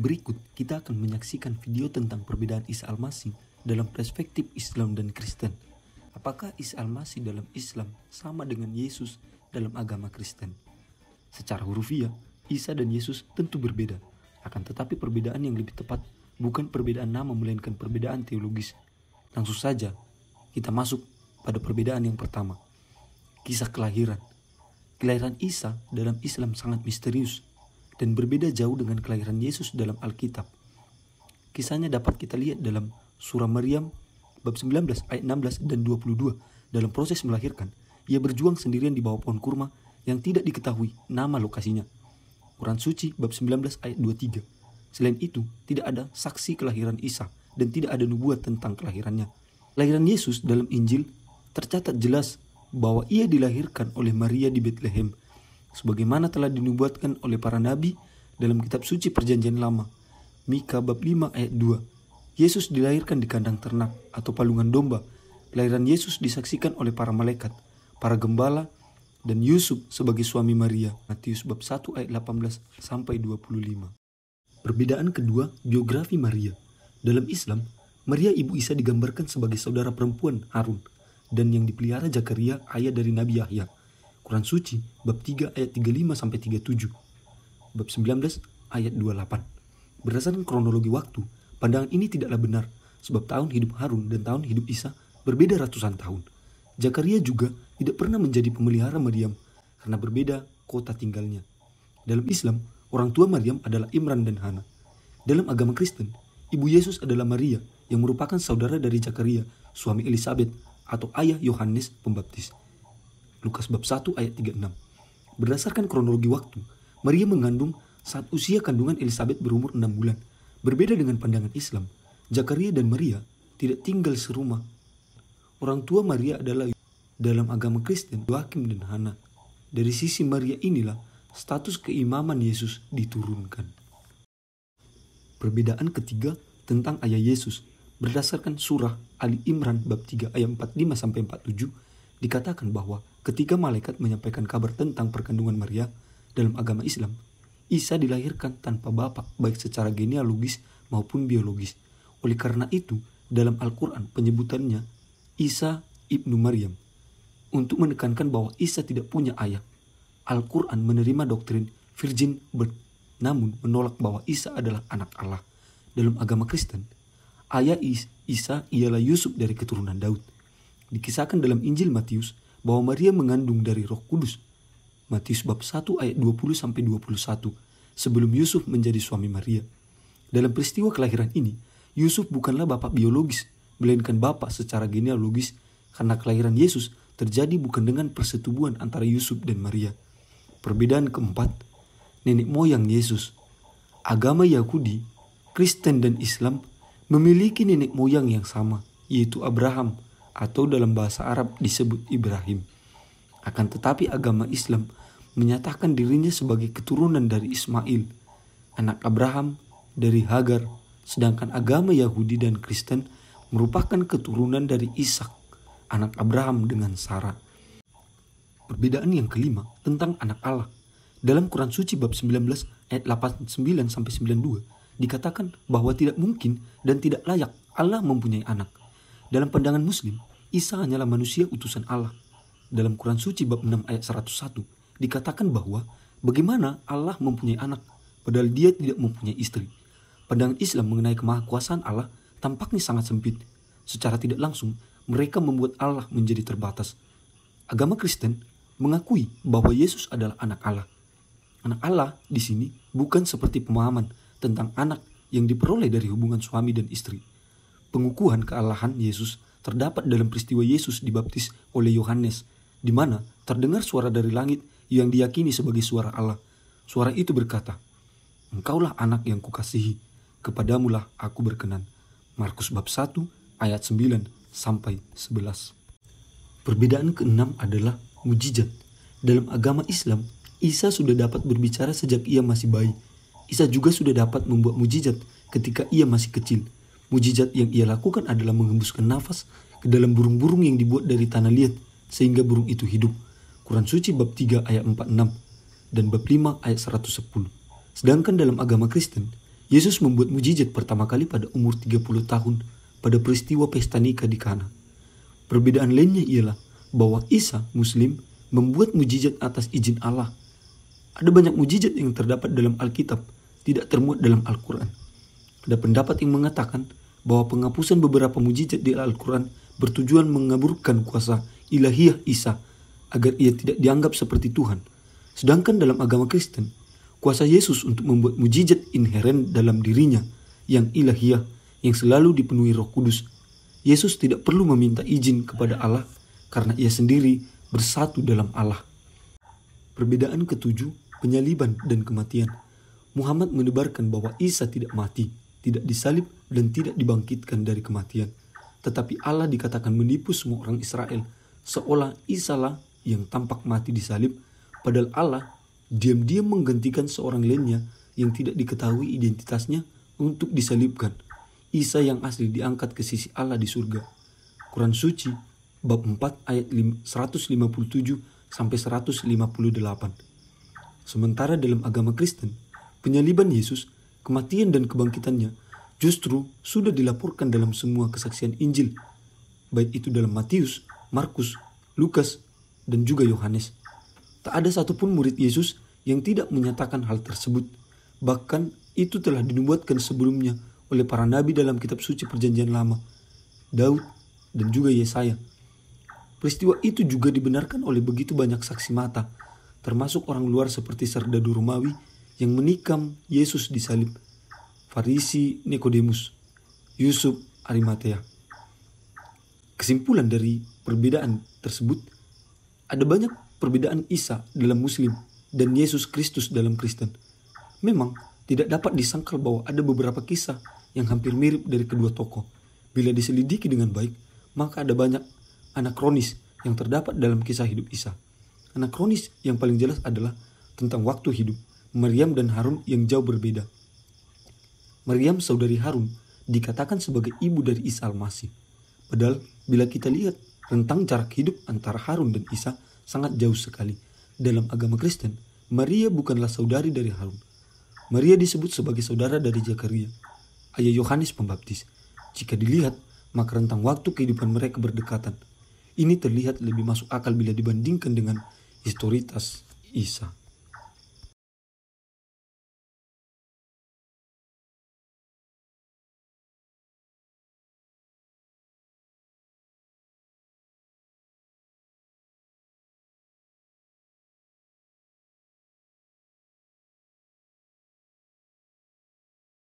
Berikut kita akan menyaksikan video tentang perbedaan Isa Al-Masih dalam perspektif Islam dan Kristen. Apakah Isa Al-Masih dalam Islam sama dengan Yesus dalam agama Kristen? Secara hurufiah, Isa dan Yesus tentu berbeda. Akan tetapi perbedaan yang lebih tepat bukan perbedaan nama melainkan perbedaan teologis. Langsung saja kita masuk pada perbedaan yang pertama. Kisah kelahiran. Kelahiran Isa dalam Islam sangat misterius dan berbeda jauh dengan kelahiran Yesus dalam Alkitab. Kisahnya dapat kita lihat dalam surah Maryam bab 19 ayat 16 dan 22. Dalam proses melahirkan, ia berjuang sendirian di bawah pohon kurma yang tidak diketahui nama lokasinya. Quran Suci bab 19 ayat 23. Selain itu, tidak ada saksi kelahiran Isa dan tidak ada nubuat tentang kelahirannya. Kelahiran Yesus dalam Injil tercatat jelas bahwa ia dilahirkan oleh Maria di Betlehem, sebagaimana telah dinubuatkan oleh para nabi dalam kitab suci Perjanjian Lama. Mika bab 5 ayat 2. Yesus dilahirkan di kandang ternak atau palungan domba. Kelahiran Yesus disaksikan oleh para malaikat, para gembala, dan Yusuf sebagai suami Maria. Matius bab 1 ayat 18 sampai 25. Perbedaan kedua, biografi Maria. Dalam Islam, Maria ibu Isa digambarkan sebagai saudara perempuan Harun dan yang dipelihara Zakaria, ayah dari Nabi Yahya. Quran Suci bab 3 ayat 35 sampai 37. Bab 19 ayat 28. Berdasarkan kronologi waktu, pandangan ini tidaklah benar sebab tahun hidup Harun dan tahun hidup Isa berbeda ratusan tahun. Zakaria juga tidak pernah menjadi pemelihara Maryam karena berbeda kota tinggalnya. Dalam Islam, orang tua Maryam adalah Imran dan Hana. Dalam agama Kristen, ibu Yesus adalah Maria yang merupakan saudara dari Zakaria, suami Elisabet atau ayah Yohanes Pembaptis. Lukas bab 1 ayat 36. Berdasarkan kronologi waktu, Maria mengandung saat usia kandungan Elisabet berumur 6 bulan. Berbeda dengan pandangan Islam, Zakaria dan Maria tidak tinggal serumah. Orang tua Maria adalah dalam agama Kristen Yoakim dan Hana. Dari sisi Maria inilah status keimaman Yesus diturunkan. Perbedaan ketiga tentang ayah Yesus. Berdasarkan surah Ali Imran bab 3 ayat 45 sampai 47 dikatakan bahwa ketika malaikat menyampaikan kabar tentang perkandungan Maria dalam agama Islam, Isa dilahirkan tanpa bapak baik secara genealogis maupun biologis. Oleh karena itu, dalam Al-Quran penyebutannya Isa ibnu Maryam. Untuk menekankan bahwa Isa tidak punya ayah, Al-Quran menerima doktrin virgin birth, namun menolak bahwa Isa adalah anak Allah. Dalam agama Kristen, ayah Isa ialah Yusuf dari keturunan Daud. Dikisahkan dalam Injil Matius bahwa Maria mengandung dari Roh Kudus. Matius bab 1 ayat 20 sampai 21 sebelum Yusuf menjadi suami Maria. Dalam peristiwa kelahiran ini, Yusuf bukanlah bapak biologis, melainkan bapak secara genealogis karena kelahiran Yesus terjadi bukan dengan persetubuhan antara Yusuf dan Maria. Perbedaan keempat, nenek moyang Yesus. Agama Yahudi, Kristen dan Islam memiliki nenek moyang yang sama, yaitu Abraham, atau dalam bahasa Arab disebut Ibrahim. Akan tetapi agama Islam menyatakan dirinya sebagai keturunan dari Ismail, anak Abraham dari Hagar, sedangkan agama Yahudi dan Kristen merupakan keturunan dari Ishak, anak Abraham dengan Sarah. Perbedaan yang kelima tentang anak Allah. Dalam Quran Suci bab 19 ayat 89 sampai 92 dikatakan bahwa tidak mungkin dan tidak layak Allah mempunyai anak. Dalam pandangan Muslim, Isa hanyalah manusia utusan Allah. Dalam Quran Suci bab 6 ayat 101 dikatakan bahwa bagaimana Allah mempunyai anak padahal dia tidak mempunyai istri. Pandangan Islam mengenai kemahakuasaan Allah tampaknya sangat sempit. Secara tidak langsung, mereka membuat Allah menjadi terbatas. Agama Kristen mengakui bahwa Yesus adalah anak Allah. Anak Allah di sini bukan seperti pemahaman tentang anak yang diperoleh dari hubungan suami dan istri. Pengukuhan kealahan Yesus terdapat dalam peristiwa Yesus dibaptis oleh Yohanes, di mana terdengar suara dari langit yang diyakini sebagai suara Allah. Suara itu berkata, "Engkaulah anak yang kukasihi, kepadamulah aku berkenan." Markus bab 1 ayat 9 sampai 11. Perbedaan keenam adalah mujizat. Dalam agama Islam, Isa sudah dapat berbicara sejak ia masih bayi. Isa juga sudah dapat membuat mujizat ketika ia masih kecil. Mujizat yang ia lakukan adalah menghembuskan nafas ke dalam burung-burung yang dibuat dari tanah liat sehingga burung itu hidup. Quran Suci bab 3 ayat 46 dan bab 5 ayat 110. Sedangkan dalam agama Kristen, Yesus membuat mujizat pertama kali pada umur 30 tahun pada peristiwa pesta nikah di Kana. Perbedaan lainnya ialah bahwa Isa, Muslim, membuat mujizat atas izin Allah. Ada banyak mujizat yang terdapat dalam Alkitab, tidak termuat dalam Al-Quran. Ada pendapat yang mengatakan bahwa penghapusan beberapa mujizat di Al-Quran bertujuan mengaburkan kuasa ilahiyah Isa agar ia tidak dianggap seperti Tuhan. Sedangkan dalam agama Kristen, kuasa Yesus untuk membuat mujizat inheren dalam dirinya yang ilahiyah yang selalu dipenuhi Roh Kudus. Yesus tidak perlu meminta izin kepada Allah karena ia sendiri bersatu dalam Allah. Perbedaan ketujuh, penyaliban dan kematian. Muhammad menebarkan bahwa Isa tidak mati, tidak disalib dan tidak dibangkitkan dari kematian. Tetapi Allah dikatakan menipu semua orang Israel seolah Isa lah yang tampak mati disalib, padahal Allah diam-diam menggantikan seorang lainnya yang tidak diketahui identitasnya untuk disalibkan. Isa yang asli diangkat ke sisi Allah di surga. Quran Suci bab 4 ayat 157 sampai 158. Sementara dalam agama Kristen, penyaliban Yesus, kematian dan kebangkitannya justru sudah dilaporkan dalam semua kesaksian Injil, baik itu dalam Matius, Markus, Lukas, dan juga Yohanes. Tak ada satupun murid Yesus yang tidak menyatakan hal tersebut. Bahkan itu telah dinubuatkan sebelumnya oleh para nabi dalam kitab suci Perjanjian Lama, Daud, dan juga Yesaya. Peristiwa itu juga dibenarkan oleh begitu banyak saksi mata, termasuk orang luar seperti serdadu Romawi yang menikam Yesus disalib, Farisi Nikodemus, Yusuf Arimatea. Kesimpulan dari perbedaan tersebut, ada banyak perbedaan Isa dalam Muslim dan Yesus Kristus dalam Kristen. Memang tidak dapat disangkal bahwa ada beberapa kisah yang hampir mirip dari kedua tokoh. Bila diselidiki dengan baik, maka ada banyak anakronis yang terdapat dalam kisah hidup Isa. Anakronis yang paling jelas adalah tentang waktu hidup Maryam dan Harun yang jauh berbeda. Maryam, saudari Harun, dikatakan sebagai ibu dari Isa Al-Masih. Padahal bila kita lihat rentang jarak hidup antara Harun dan Isa sangat jauh sekali. Dalam agama Kristen, Maria bukanlah saudari dari Harun. Maria disebut sebagai saudara dari Zakaria, ayah Yohanes Pembaptis. Jika dilihat, maka rentang waktu kehidupan mereka berdekatan. Ini terlihat lebih masuk akal bila dibandingkan dengan historitas Isa.